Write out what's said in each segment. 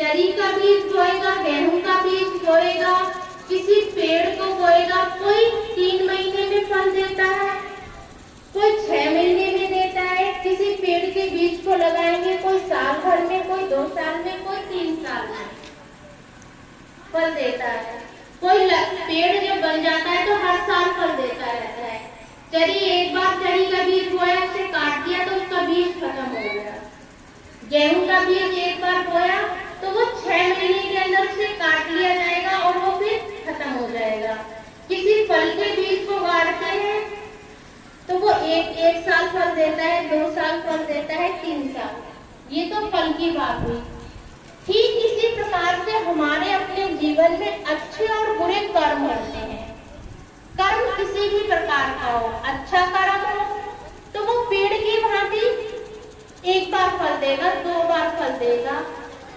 चरी का बीज बोएगा, गेहूं का बीज बोएगा, किसी पेड़ को बोएगा। कोई 3 महीने में फल देता है, कोई 6 महीने में देता है। किसी पेड़ के बीज को लगाएंगे, कोई साल भर में, कोई 2 साल में, कोई 3 साल में फल देता है। कोई पेड़ जब बन जाता है तो हर साल फल देता रहता है। चरी, एक बार चरी का बीज बोया, उसे काट दिया तो उसका बीज खत्म हो गया। गेहूं का बीज एक बार बोया तो वो 6 महीने के अंदर उसे काट लिया जाएगा और वो फिर खत्म हो जाएगा। किसी फल के बीज को गाड़ते हैं तो वो एक साल फल देता है, 2 साल फल देता है, 3 साल। ये तो फल की बात हुई। ठीक इसी प्रकार से हमारे अपने जीवन में अच्छे और बुरे कर्म होते हैं। कर्म किसी भी प्रकार का हो, अच्छा कर्म हो तो वो पेड़ की भांति एक बार फल देगा, 2 बार फल देगा।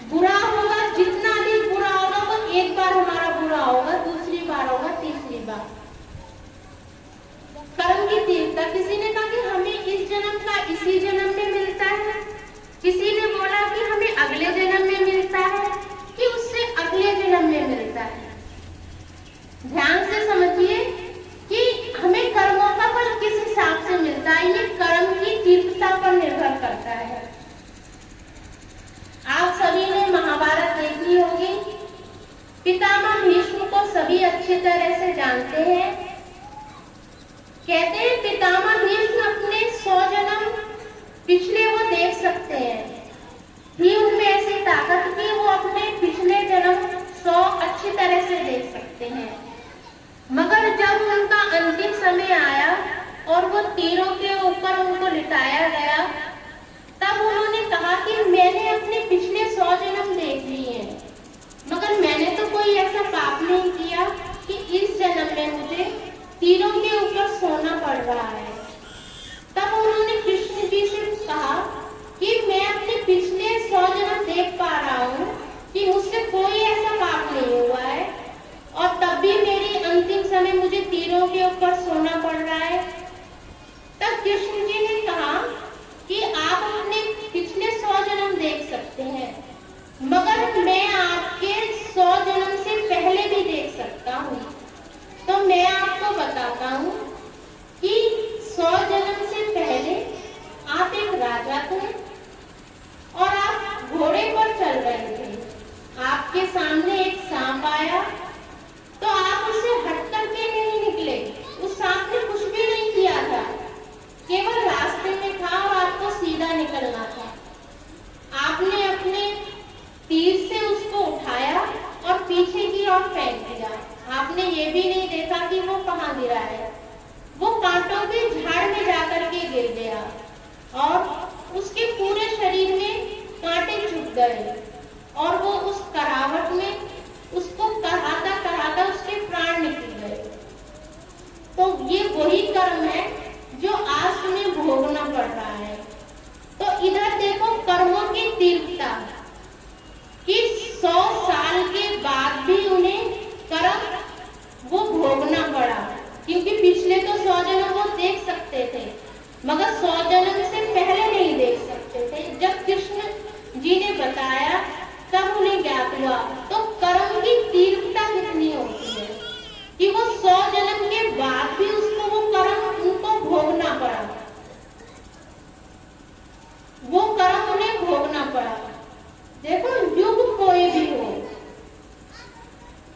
बुरा होगा, जितना अधिक बुरा होगा वो एक बार हमारा बुरा होगा, दूसरी बार होगा, तीसरी बार। कर्म की तीव्रता, किसी ने कहा कि हमें इस जन्म का इसी जन्म में मिलता है, किसी ने बोला कि हमें अगले जन्म में मिलता है, कि उससे अगले जन्म में मिलता है। ध्यान से समझिए कि हमें कर्मों का फल किस हिसाब से मिलता है, ये कर्म की तीव्रता पर निर्भर करता है। आप सभी ने महाभारत देखी होगी। पितामह भीष्म को सभी अच्छी तरह से जानते हैं। कहते हैं पितामह भीष्म अपने 100 जन्म पिछले वो देख सकते हैं, ही उनमें ऐसी ताकत कि वो अपने पिछले जन्म 100 अच्छी तरह से देख सकते हैं। मगर जब उनका अंतिम समय आया और वो तीरों के ऊपर उनको लिटाया गया, तब उन्होंने कहा कि मैंने अपने पिछले 100 जन्म देख लिए हैं, मगर मैंने तो कोई ऐसा पाप नहीं किया कि इस जन्म में मुझे तीरों के ऊपर सोना पड़ रहा है। तब उन्होंने कृष्ण जी से कहा कि मैं अपने पिछले 100 जन्म देख पा रहा हूँ कि मुझसे कोई ऐसा पाप नहीं हुआ है, और तब भी मेरी अंतिम समय मुझे तीरों के ऊपर सोना पड़ रहा है। तब कृष्ण जी ने कहा कि आप अपने पिछले 100 जन्म देख सकते हैं, मगर मैं आपके 100 जन्म से पहले भी देख सकता हूँ। तो मैं आपको बताता हूँ कि 100 जन्म से पहले आप एक राजा थे और आप घोड़े पर चल रहे थे। आपके सामने एक सांप आया तो आप उसे हट करके नहीं निकले, उस सांप ने कुछ भी नहीं किया था, केवल रास्ते में था और आपको सीधा निकलना था। आपने अपने तीर से उसको उठाया और पीछे की ओर फेंक दिया। आपने ये भी नहीं देखा कि वो कहाँ गिरा है। वो कांटों के झाड़ में जाकर के गिर गया और उसके पूरे शरीर में कांटे चुभ गए और वो उस कराहट में उसको कराहता कराहता उसके प्राण निकल गए। तो ये वही कर्म है जो आज तुम्हें भोगना पड़ रहा है। तो इधर देखो कर्मों की तीव्रता कि 100 साल के बाद भी उन्हें कर्म वो भोगना पड़ा, क्योंकि पिछले तो 100 जन्म वो देख सकते थे, मगर 100 जन्म से पहले नहीं देख सकते थे। जब कृष्ण जी ने बताया तब उन्हें ज्ञात हुआ। तो कर्म की तीव्रता कितनी होती है कि वो 100 जन्म के बाद भी उसको वो कर्म उनको भोगना पड़ा, वो कर्म उन्हें भोगना पड़ा। देखो युग कोई भी हो,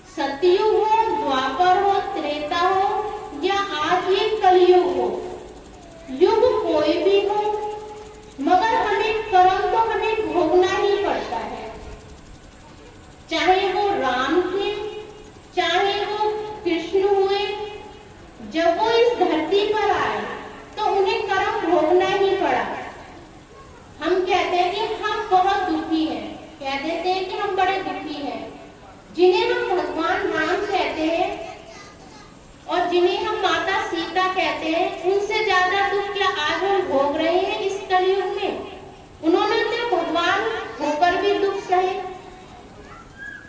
सतयुग हो, द्वापर हो, त्रेता हो या आज ये कलयुग हो, युग कोई भी हो, मगर हमें कर्म तो हमें भोगना ही पड़ता है। चाहे वो राम थे, चाहे वो कृष्ण हुए, जब वो इस धरती पर आए तो उन्हें कर्म भोगना ही पड़ा। हम कहते हैं कि हम बहुत दुखी हैं, कह देते हैं कि हम बड़े दुखी हैं। जिन्हें हम भगवान राम कहते हैं और जिन्हें हम माता सीता कहते हैं, उनसे ज्यादा दुख क्या आज हम भोग रहे हैं इस कलयुग में? उन्होंने तो भगवान होकर भी दुख सहे,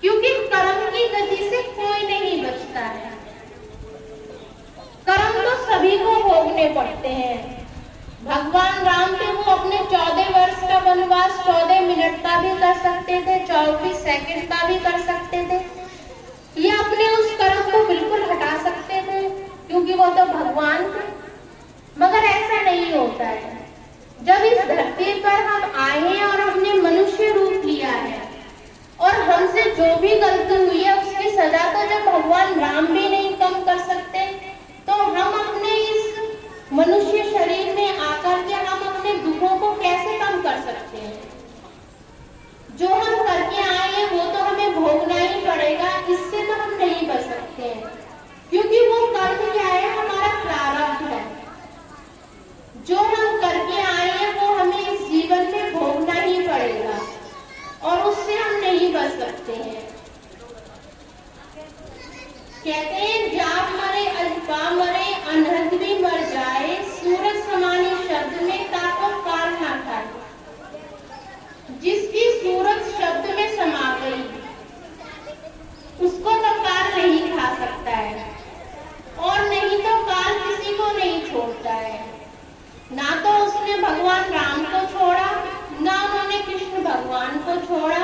क्योंकि कर्म की गति से कोई नहीं बचता है। कर्म तो सभी को भोगने पड़ते हैं। भगवान राम थे, वो अपने 14 वर्ष का वनवास 14 मिनट का भी कर सकते थे, 24 सेकंड का भी कर सकते थे, या अपने उस कर्म को बिल्कुल हटा सकते थे, क्योंकि वो तो भगवान थे। मगर ऐसा नहीं होता है। जब इस धरती पर हम आए हैं और हमने मनुष्य रूप लिया है और हमसे जो भी गलती हुई है उसकी सजा तो जब भगवान राम भी नहीं कम कर सकते, तो हम अपने इस मनुष्य शरीर में आकर के हम अपने दुखों को कैसे कम कर सकते हैं? जो हम करके आए हैं वो तो हमें भोगना ही पड़ेगा, इससे तो हम नहीं बच सकते हैं, क्योंकि वो कर्म क्या है, हमारा प्रारब्ध है। जो हम करके आए हैं वो हमें इस जीवन में भोगना ही पड़ेगा और उससे हम नहीं बच सकते हैं। कहते हैं जाप मरे अल्पा मरे अनहद भी मर जाए, सूरज समानी शब्द में ताको काल ना खाए। जिसकी सूरज शब्द में समा गई उसको तो काल नहीं खा सकता है, और नहीं तो काल किसी को नहीं छोड़ता है। ना तो उसने भगवान राम को छोड़ा, ना उन्होंने कृष्ण भगवान को छोड़ा,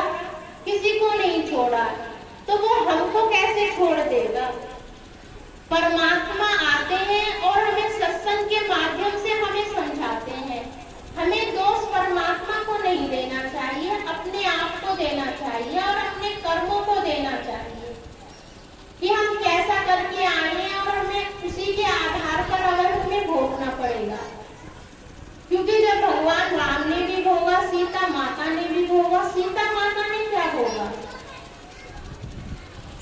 किसी को नहीं छोड़ा, तो वो हमको कैसे छोड़ देगा? परमात्मा आते हैं और हमें सत्संग के माध्यम से हमें समझाते हैं। हमें दोष परमात्मा को नहीं देना चाहिए, अपने आप को देना चाहिए और अपने कर्मों को देना चाहिए कि हम कैसा करके आए हैं और हमें उसी के आधार पर अगर हमें भोगना पड़ेगा। क्योंकि जब भगवान राम ने भी भोगा, सीता माता ने भी भोगा। सीता माता ने क्या भोगा?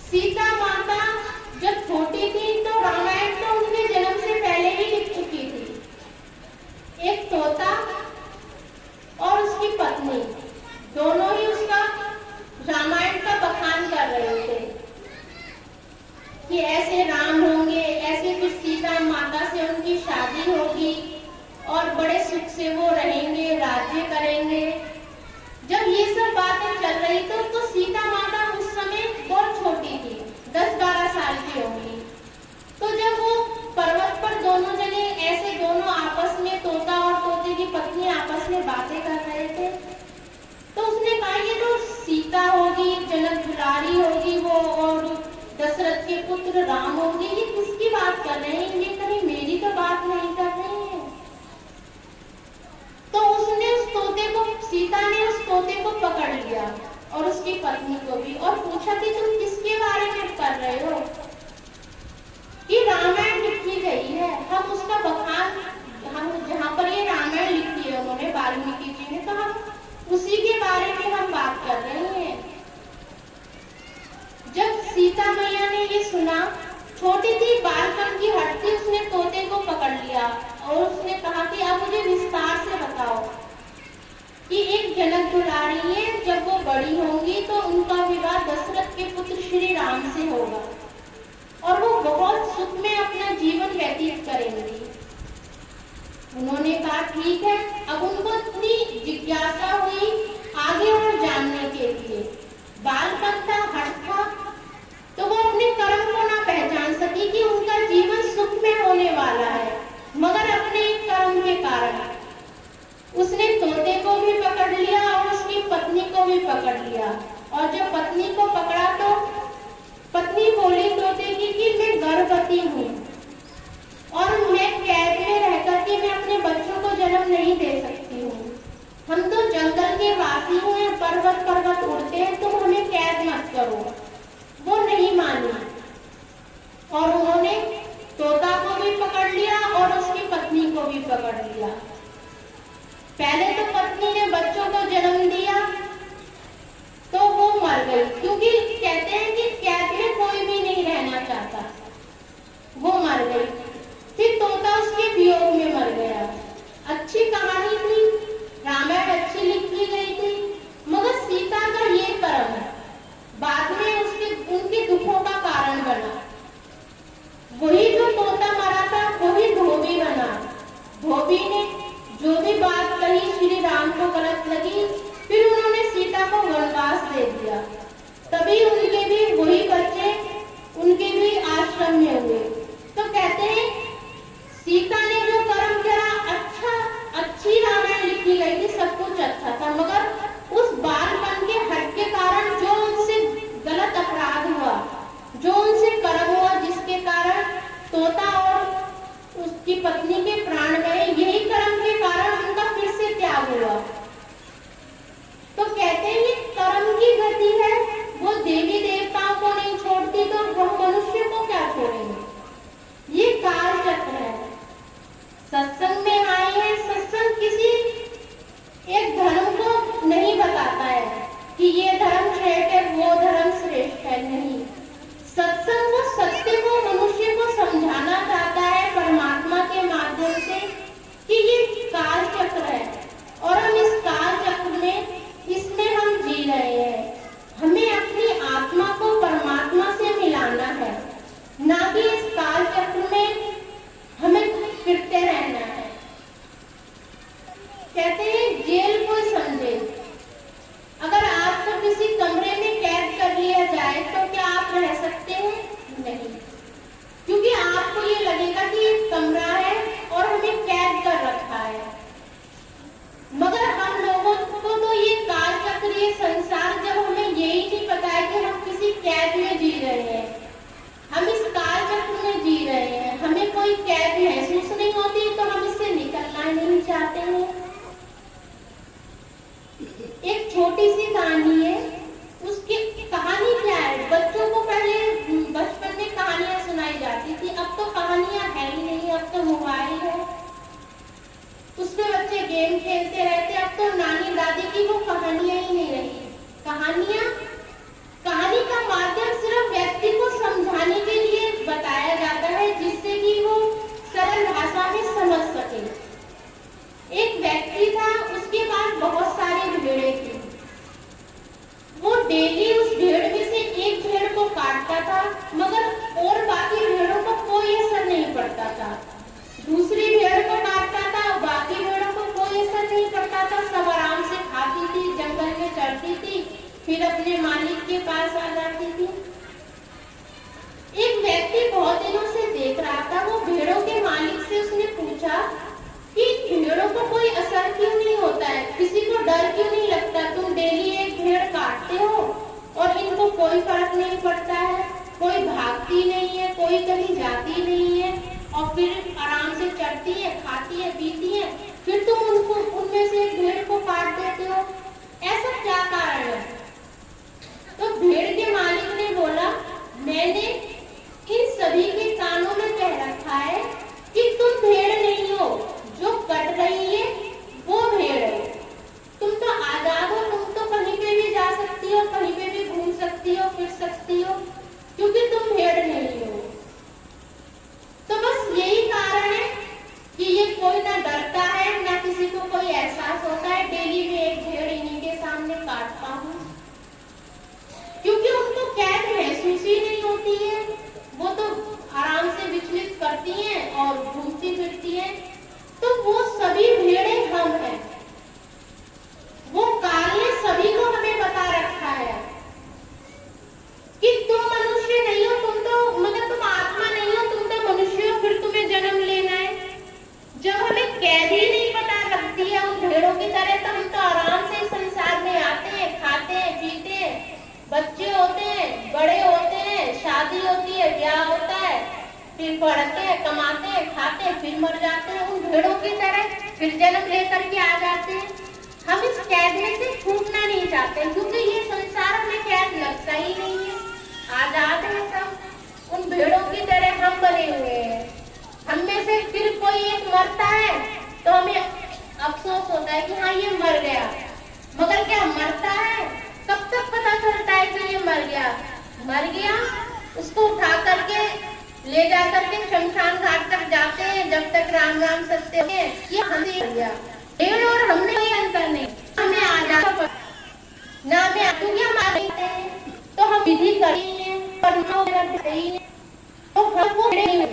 सीता माता जब छोटी थी तो रामायण तो उनके जन्म से पहले ही लिख चुकी थी। एक तोता और उसकी पत्नी दोनों ही उसका रामायण का बखान कर रहे थे कि ऐसे राम होंगे, ऐसे फिर सीता माता से उनकी शादी होगी और बड़े सुख से वो रहेंगे, राज्य करेंगे। जब ये सब बातें चल रही तो सीता माता उस समय बहुत छोटी थी, 10-12 साल की होंगी। तो जब वो पर्वत पर दोनों जने ऐसे दोनों आपस में, तोता और तोते की पत्नी आपस में बातें कर रहे थे, तो उसने कहा ये तो सीता होगी, जनक दुलारी होगी वो, और दशरथ के पुत्र राम होंगे, ये किसकी बात कर रहे हैं? ये कहीं मेरी तो बात नहीं कर रहे हैं। तो उसने उस तोते को, सीता ने उस तोते को पकड़ लिया और उसकी पत्नी को भी, और पूछा कि तुम किसके बारे में कर रहे हो? कि रामायण लिखी गई है, हम उसका बखान, हम जहाँ पर ये रामायण लिखी है उन्होंने, वाल्मीकि जी ने, तो हम उसी के बारे में हम बात कर रहे हैं। जब सीता मैया ने ये सुना, छोटी थी, बालपन की हटती, उसने तोते को पकड़ लिया और उसने कहा कि अब मुझे विस्तार से बताओ कि एक जनक दुलारी है, जब वो बड़ी होंगी तो उनका विवाह दशरथ के पुत्र श्री राम से होगा और वो बहुत सुख में अपना जीवन व्यतीत करेंगी। उन्होंने कहा ठीक है। अब उनको इतनी जिज्ञासा हुई आगे और जानने के लिए, बालपन था, हट था, तो वो अपने कर्म को ना पहचान सकी कि उनका जीवन सुख में होने वाला है, मगर अपने एक कर्म के कारण उसने तोते को भी पकड़ लिया और उसकी पत्नी को भी पकड़ लिया। और जब पत्नी को पकड़ा तो पत्नी बोली तोते की कि मैं गर्भवती हूँ और मैं कैद में रहकर के मैं अपने बच्चों को जन्म नहीं दे सकती हूँ। हम तो जंगल के वासी हैं, पर्वत पर्वत उड़ते हैं, तुम हमें कैद मत करो। वो नहीं मानी और उन्होंने तोता को भी पकड़ लिया और उसकी पत्नी को भी पकड़ लिया। पहले तो पत्नी ने बच्चों को जन्म दिया तो वो मर गई, क्योंकि कहते हैं कि कैद में कोई भी नहीं रहना चाहता, वो मर गई। फिर तोता उसके वियोग में मर गया। अच्छी कहानी थी, रामायण अच्छी लिखी गई थी, मगर सीता का ये कर्म बाद में उनके दुखों का कारण बना। वही जो तोता मरा था वही धोबी बना। धोबी ने जो भी बात कही श्री राम को गलत लगी, फिर उन्होंने सीता को वनवास दे दिया। तभी उनके भी वही बच्चे उनके भी आश्रम में हुए। तो कहते हैं फिरते रहना है। कहते हैं जेल कोई समझे, अगर आपको किसी कमरे में कैद कर लिया जाए तो क्या आप रह सकते हैं? नहीं, क्योंकि आपको ये लगेगा कि ये कमरा है और हमें कैद कर रखा है। मगर हम लोगों को तो ये काल चक्र, ये संसार, जब हमें यही नहीं पता है कि हम किसी कैद में जी रहे हैं, हम इस काल चक्र में जी रहे हैं, हमें कोई कैद महसूस नहीं होती तो हम इससे निकलना नहीं चाहते हैं। एक छोटी सी कहानी है, उसकी कहानी क्या है, बच्चों को पहले बचपन में कहानियां सुनाई जाती थी, अब तो कहानियां है ही नहीं, अब तो मोबाइल है, उसमें बच्चे गेम खेलते रहते। अब तो नानी दादी की वो कहानियां ही नहीं रही। कहानी का माध्यम सिर्फ व्यक्ति को समझाने के लिए बताया जाता है, जिससे कि वो सरल भाषा में समझ सके। एक व्यक्ति था, उसके पास बहुत सारी भेड़ें थी। वो डेली उस भेड़ में से एक भेड़ को काटता था, मगर और बाकी भेड़ों को कोई असर नहीं पड़ता था। दूसरी भेड़ को काटता था, बाकी भेड़ों को कोई असर नहीं पड़ता था। सब आराम से खाती थी, जंगल में चरती थी, फिर अपने मालिक के पास आ जाती थी। एक व्यक्ति बहुत दिनों से देख रहा था, वो भेड़ों के मालिक से उसने पूछा कि भेड़ों को कोई असर क्यों नहीं होता है, किसी को डर क्यों नहीं लगता, तुम डेली एक भेड़ काटते हो और इनको कोई फर्क नहीं पड़ता है, कोई भागती नहीं है, कोई कहीं जाती नहीं है और फिर आराम से चरती है, खाती है, पीती है, फिर तुम उनको उनमें से एक भेड़ को काट देते हो, ऐसा क्या कारण है? तो भेड़ के मालिक ने बोला, मैंने इन सभी के कानों में कह रखा है कि तुम भेड़ नहीं हो, जो कट रही है वो भेड़ है। तुम तो आजाद हो, तुम तो कहीं पे भी जा सकती हो, कहीं पे भी घूम सकती हो, फिर सकती हो, क्योंकि तुम भेड़ नहीं हो। तो बस यही कारण है कि ये कोई ना डरता है, ना किसी को कोई एहसास होता है, डेली में एक भेड़ इन्हीं के सामने काटता हूँ, क्योंकि उनको कैद महसूस ही नहीं होती है। वो तो आराम से विचलित करती हैं और घूमती फिरती हैं। तो वो सभी भेड़ें हम हैं। वो काल ने सभी को हमें बता रखा है कि तुम मनुष्य नहीं हो, तुम तो मगर तुम आत्मा नहीं हो, तुम तो मनुष्य हो, फिर तुम्हें जन्म लेना है। जब हमें कैद ही नहीं पता लगती है उन भेड़ों की तरह, तो हम तो आराम से संसार में आते हैं, खाते हैं, पीते हैं, बच्चे होते हैं, बड़े होते हैं, शादी होती है, ब्याह होता है, फिर पढ़ते हैं, कमाते हैं, खाते हैं, फिर मर जाते हैं। उन भेड़ों की तरह फिर जन्म लेकर के आ जाते हैं। हम इस कैद में से छूटना नहीं चाहते, क्योंकि ये संसार हमें कैद लगता ही नहीं है। आजाद है सब, उन भेड़ों की तरह हम बने हुए हैं। हम में से फिर कोई एक मरता है तो हमें अफसोस होता है कि हाँ ये मर गया, मगर क्या मरता है? कब तक पता चलता है कि ये मर गया? मर गया, उसको उठा करके ले जा करके शमशान घाट तक जाते हैं, जब तक राम राम सत्य है, ये हंसी गया। भेड़ और हमने कोई अंतर नहीं, हमें आजाद ना हमें, क्योंकि हमारे तो हम विधि करेंगे पर तो हम वो नहीं